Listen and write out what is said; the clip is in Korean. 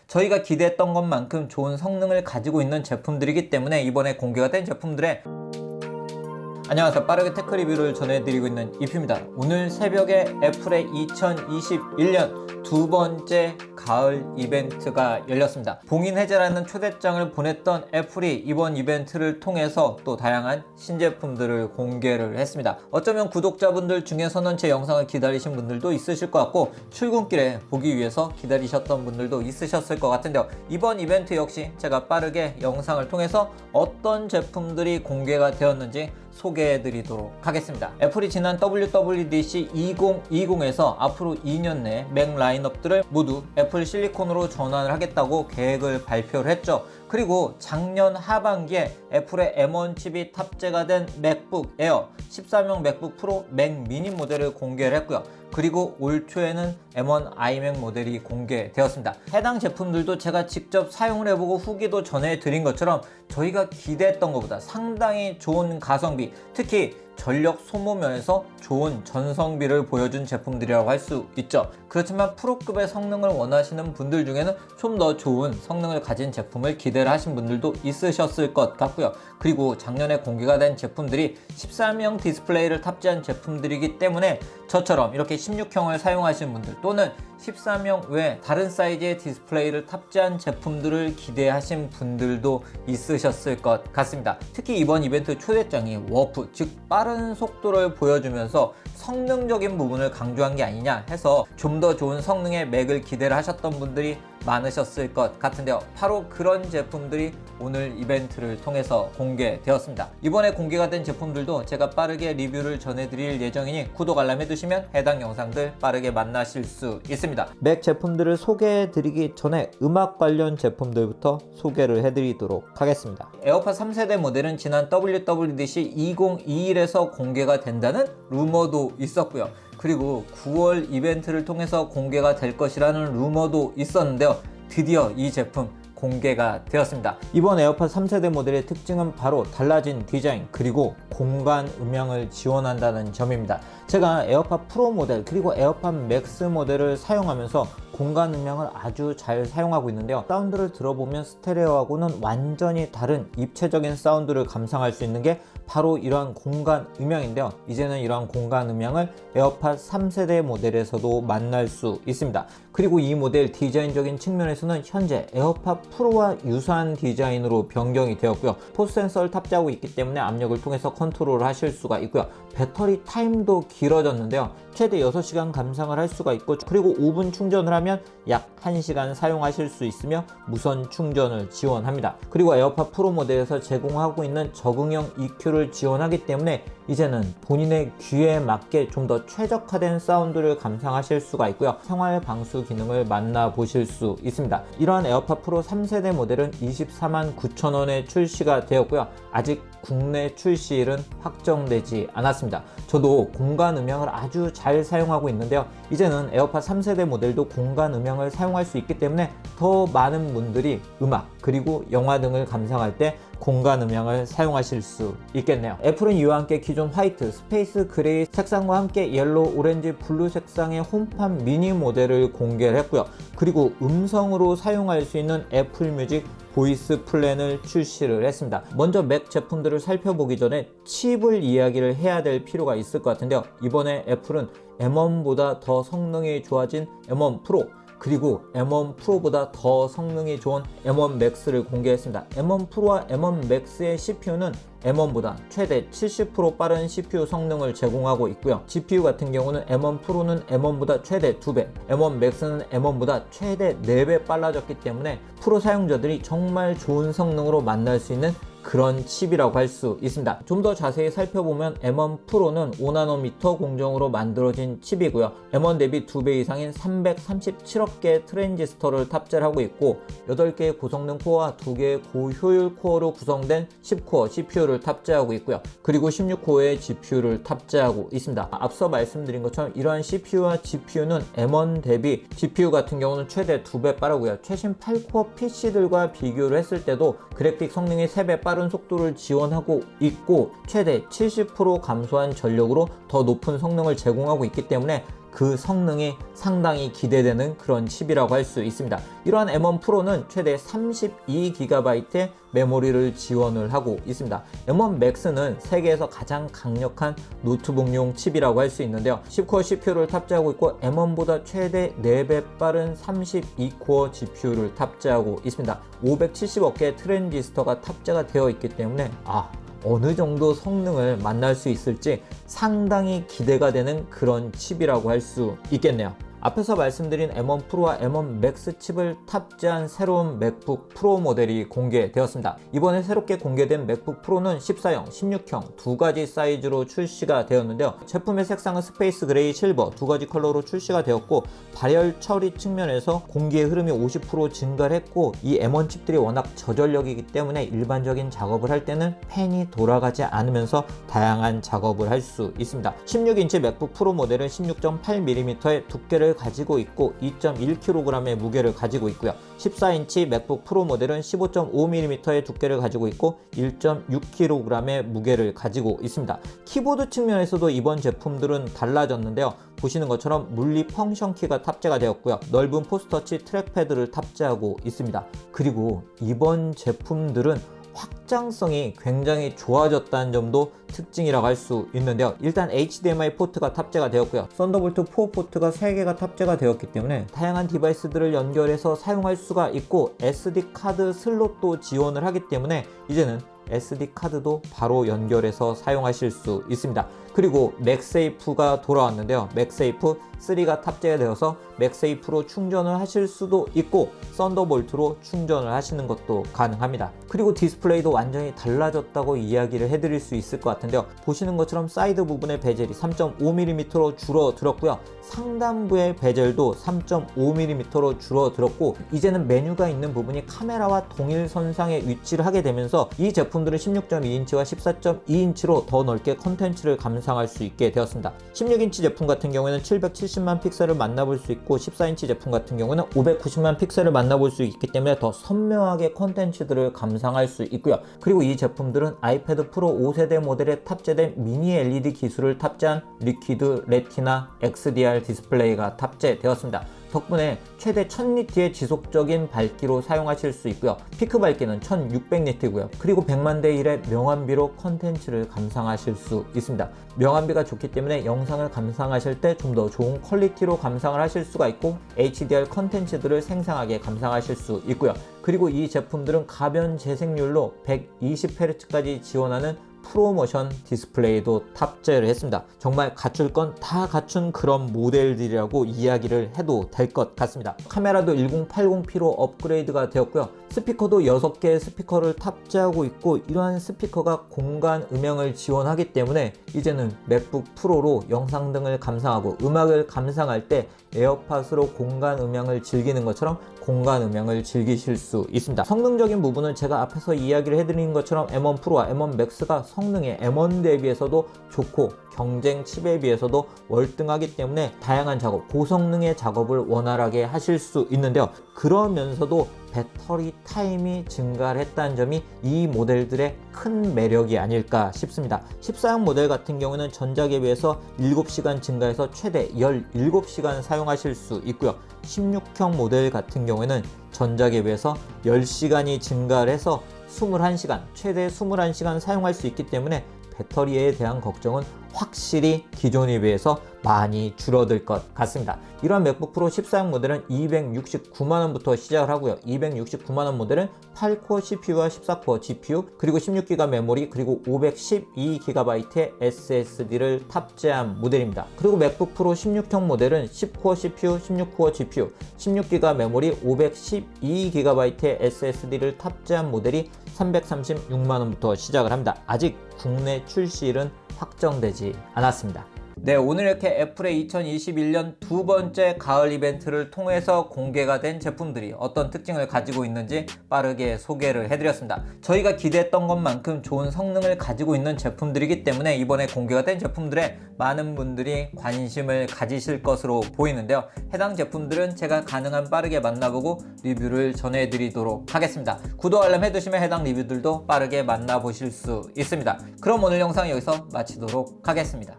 저희가 기대했던 것만큼 좋은 성능을 가지고 있는 제품들이기 때문에 이번에 공개가 된 제품들의 안녕하세요. 빠르게 테크 리뷰를 전해드리고 있는 이프입니다. 오늘 새벽에 애플의 2021년 두 번째 가을 이벤트가 열렸습니다. 봉인 해제라는 초대장을 보냈던 애플이 이번 이벤트를 통해서 또 다양한 신제품들을 공개를 했습니다. 어쩌면 구독자분들 중에서는 제 영상을 기다리신 분들도 있으실 것 같고 출근길에 보기 위해서 기다리셨던 분들도 있으셨을 것 같은데요. 이번 이벤트 역시 제가 빠르게 영상을 통해서 어떤 제품들이 공개가 되었는지 소개해드리도록 하겠습니다. 애플이 지난 WWDC 2020에서 앞으로 2년 내 맥 라인업들을 모두 애플 실리콘으로 전환을 하겠다고 계획을 발표를 했죠. 그리고 작년 하반기에 애플의 M1 칩이 탑재가 된 맥북 에어, 13형 맥북 프로, 맥 미니 모델을 공개를 했고요. 그리고 올 초에는 M1 iMac 모델이 공개되었습니다. 해당 제품들도 제가 직접 사용을 해보고 후기도 전해드린 것처럼 저희가 기대했던 것보다 상당히 좋은 가성비, 특히 전력 소모 면에서 좋은 전성비를 보여준 제품들이라고 할 수 있죠. 그렇지만 프로급의 성능을 원하시는 분들 중에는 좀 더 좋은 성능을 가진 제품을 기대를 하신 분들도 있으셨을 것 같고요. 그리고 작년에 공개가 된 제품들이 13형 디스플레이를 탑재한 제품들이기 때문에 저처럼 이렇게 16형을 사용하시는 분들 또는 13형 외에 다른 사이즈의 디스플레이를 탑재한 제품들을 기대하신 분들도 있으셨을 것 같습니다. 특히 이번 이벤트 초대장이 워프, 즉 빠른 속도를 보여주면서 성능적인 부분을 강조한 게 아니냐 해서 좀 더 좋은 성능의 맥을 기대를 하셨던 분들이 많으셨을 것 같은데요. 바로 그런 제품들이 오늘 이벤트를 통해서 공개되었습니다. 이번에 공개가 된 제품들도 제가 빠르게 리뷰를 전해드릴 예정이니 구독 알람 해두시면 해당 영상들 빠르게 만나실 수 있습니다. 맥 제품들을 소개해드리기 전에 음악 관련 제품들부터 소개를 해드리도록 하겠습니다. 에어팟 3세대 모델은 지난 WWDC 2021에서 공개가 된다는 루머도 있었고요. 그리고 9월 이벤트를 통해서 공개가 될 것이라는 루머도 있었는데요. 드디어 이 제품 공개가 되었습니다. 이번 에어팟 3세대 모델의 특징은 바로 달라진 디자인 그리고 공간 음향을 지원한다는 점입니다. 제가 에어팟 프로 모델 그리고 에어팟 맥스 모델을 사용하면서 공간 음향을 아주 잘 사용하고 있는데요. 사운드를 들어보면 스테레오하고는 완전히 다른 입체적인 사운드를 감상할 수 있는 게 바로 이러한 공간 음향인데요. 이제는 이러한 공간 음향을 에어팟 3세대 모델에서도 만날 수 있습니다. 그리고 이 모델 디자인적인 측면에서는 현재 에어팟 프로와 유사한 디자인으로 변경이 되었고요. 포스 센서를 탑재하고 있기 때문에 압력을 통해서 컨트롤을 하실 수가 있고요. 배터리 타임도 길어졌는데요. 최대 6시간 감상을 할 수가 있고 그리고 5분 충전을 하면 약 1시간 사용하실 수 있으며 무선 충전을 지원합니다. 그리고 에어팟 프로 모델에서 제공하고 있는 적응형 EQ를 지원하기 때문에 이제는 본인의 귀에 맞게 좀 더 최적화된 사운드를 감상하실 수가 있고요. 생활 방수 기능을 만나보실 수 있습니다. 이러한 에어팟 프로 3세대 모델은 24만 9천 원에 출시가 되었고요. 아직 국내 출시일은 확정되지 않았습니다. 저도 공간 음향을 아주 잘 사용하고 있는데요. 이제는 에어팟 3세대 모델도 공간 음향을 사용할 수 있기 때문에 더 많은 분들이 음악 그리고 영화 등을 감상할 때 공간 음향을 사용하실 수 있겠네요. 애플은 이와 함께 기존 화이트, 스페이스 그레이 색상과 함께 옐로우, 오렌지, 블루 색상의 홈팟 미니 모델을 공개를 했고요. 그리고 음성으로 사용할 수 있는 애플 뮤직 보이스 플랜을 출시를 했습니다. 먼저 맥 제품들을 살펴보기 전에 칩을 이야기를 해야 될 필요가 있을 것 같은데요. 이번에 애플은 M1보다 더 성능이 좋아진 M1 프로 그리고 M1 프로보다 더 성능이 좋은 M1 맥스를 공개했습니다. M1 프로와 M1 맥스의 CPU는 M1보다 최대 70% 빠른 CPU 성능을 제공하고 있고요. GPU 같은 경우는 M1 프로는 M1보다 최대 2배, M1 맥스는 M1보다 최대 4배 빨라졌기 때문에 프로 사용자들이 정말 좋은 성능으로 만날 수 있는 그런 칩이라고 할 수 있습니다. 좀 더 자세히 살펴보면 M1 프로는 5나노미터 공정으로 만들어진 칩이고요. M1 대비 2배 이상인 337억 개의 트랜지스터를 탑재를 하고 있고 8개의 고성능 코어와 2개의 고효율 코어로 구성된 10코어 CPU를 탑재하고 있고요. 그리고 16코어의 GPU를 탑재하고 있습니다. 앞서 말씀드린 것처럼 이러한 CPU와 GPU는 M1 대비 GPU 같은 경우는 최대 2배 빠르고요. 최신 8코어 PC들과 비교를 했을 때도 그래픽 성능이 3배 빠른 속도를 지원하고 있고 최대 70% 감소한 전력으로 더 높은 성능을 제공하고 있기 때문에 그 성능이 상당히 기대되는 그런 칩이라고 할 수 있습니다. 이러한 M1 프로는 최대 32GB의 메모리를 지원을 하고 있습니다. M1 Max는 세계에서 가장 강력한 노트북용 칩이라고 할 수 있는데요. 10코어 CPU를 탑재하고 있고 M1보다 최대 4배 빠른 32코어 GPU를 탑재하고 있습니다. 570억 개의 트랜지스터가 탑재가 되어 있기 때문에 어느 정도 성능을 만날 수 있을지 상당히 기대가 되는 그런 칩이라고 할 수 있겠네요. 앞에서 말씀드린 M1 프로와 M1 맥스 칩을 탑재한 새로운 맥북 프로 모델이 공개되었습니다. 이번에 새롭게 공개된 맥북 프로는 14형, 16형 두 가지 사이즈로 출시가 되었는데요. 제품의 색상은 스페이스 그레이, 실버 두 가지 컬러로 출시가 되었고, 발열 처리 측면에서 공기의 흐름이 50% 증가를 했고, 이 M1 칩들이 워낙 저전력이기 때문에 일반적인 작업을 할 때는 팬이 돌아가지 않으면서 다양한 작업을 할 수 있습니다. 16인치 맥북 프로 모델은 16.8mm의 두께를 가지고 있고 2.1kg의 무게를 가지고 있고요. 14인치 맥북 프로 모델은 15.5mm의 두께를 가지고 있고 1.6kg의 무게를 가지고 있습니다. 키보드 측면에서도 이번 제품들은 달라졌는데요. 보시는 것처럼 물리 펑션 키가 탑재가 되었고요. 넓은 포스터치 트랙패드를 탑재하고 있습니다. 그리고 이번 제품들은 확장성이 굉장히 좋아졌다는 점도 특징이라고 할 수 있는데요. 일단 HDMI 포트가 탑재가 되었고요. 썬더볼트 4 포트가 3개가 탑재가 되었기 때문에 다양한 디바이스들을 연결해서 사용할 수가 있고, SD 카드 슬롯도 지원을 하기 때문에 이제는 SD 카드도 바로 연결해서 사용하실 수 있습니다. 그리고 맥세이프가 돌아왔는데요. 맥세이프 3가 탑재가 되어서 맥세이프로 충전을 하실 수도 있고 썬더볼트로 충전을 하시는 것도 가능합니다. 그리고 디스플레이도 완전히 달라졌다고 이야기를 해드릴 수 있을 것 같은데요. 보시는 것처럼 사이드 부분의 베젤이 3.5mm로 줄어들었고요. 상단부의 베젤도 3.5mm로 줄어들었고, 이제는 메뉴가 있는 부분이 카메라와 동일선상에 위치를 하게 되면서 이 제품들은 16.2인치와 14.2인치로 더 넓게 컨텐츠를 감상할 수 있게 되었습니다. 16인치 제품 같은 경우에는 770만 픽셀을 만나볼 수 있고 14인치 제품 같은 경우는 590만 픽셀을 만나볼 수 있기 때문에 더 선명하게 컨텐츠들을 감상할 수 있고요. 그리고 이 제품들은 아이패드 프로 5세대 모델에 탑재된 미니 LED 기술을 탑재한 리퀴드 레티나 XDR 디스플레이가 탑재되었습니다. 덕분에 최대 1000니트의 지속적인 밝기로 사용하실 수 있고요. 피크 밝기는 1600니트고요. 그리고 100만 대 1의 명암비로 컨텐츠를 감상하실 수 있습니다. 명암비가 좋기 때문에 영상을 감상하실 때 좀 더 좋은 퀄리티로 감상을 하실 수가 있고 HDR 컨텐츠들을 생생하게 감상하실 수 있고요. 그리고 이 제품들은 가변 재생률로 120Hz까지 지원하는 프로모션 디스플레이도 탑재를 했습니다. 정말 갖출 건 다 갖춘 그런 모델들이라고 이야기를 해도 될 것 같습니다. 카메라도 1080p로 업그레이드가 되었고요. 스피커도 6개의 스피커를 탑재하고 있고, 이러한 스피커가 공간 음향을 지원하기 때문에 이제는 맥북 프로로 영상 등을 감상하고 음악을 감상할 때 에어팟으로 공간 음향을 즐기는 것처럼 공간 음향을 즐기실 수 있습니다. 성능적인 부분은 제가 앞에서 이야기를 해드린 것처럼 M1 프로와 M1 맥스가 성능에 M1 대비해서도 좋고 경쟁 칩에 비해서도 월등하기 때문에 다양한 작업, 고성능의 작업을 원활하게 하실 수 있는데요. 그러면서도 배터리 타임이 증가를 했다는 점이 이 모델들의 큰 매력이 아닐까 싶습니다. 14형 모델 같은 경우는 전작에 비해서 7시간 증가해서 최대 17시간 사용하실 수 있고요. 16형 모델 같은 경우에는 전작에 비해서 10시간이 증가를 해서 21시간, 최대 21시간 사용할 수 있기 때문에 배터리에 대한 걱정은 확실히 기존에 비해서 많이 줄어들 것 같습니다. 이러한 맥북 프로 14형 모델은 269만원부터 시작을 하고요. 269만원 모델은 8코어 CPU와 14코어 GPU, 그리고 16GB 메모리, 그리고 512GB의 SSD를 탑재한 모델입니다. 그리고 맥북 프로 16형 모델은 10코어 CPU, 16코어 GPU, 16GB 메모리, 512GB의 SSD를 탑재한 모델이 336만원부터 시작을 합니다. 아직 국내 출시일은 확정되지 않았습니다. 네, 오늘 이렇게 애플의 2021년 두 번째 가을 이벤트를 통해서 공개가 된 제품들이 어떤 특징을 가지고 있는지 빠르게 소개를 해드렸습니다. 저희가 기대했던 것만큼 좋은 성능을 가지고 있는 제품들이기 때문에 이번에 공개가 된 제품들에 많은 분들이 관심을 가지실 것으로 보이는데요. 해당 제품들은 제가 가능한 빠르게 만나보고 리뷰를 전해드리도록 하겠습니다. 구독, 알람 해두시면 해당 리뷰들도 빠르게 만나보실 수 있습니다. 그럼 오늘 영상 여기서 마치도록 하겠습니다.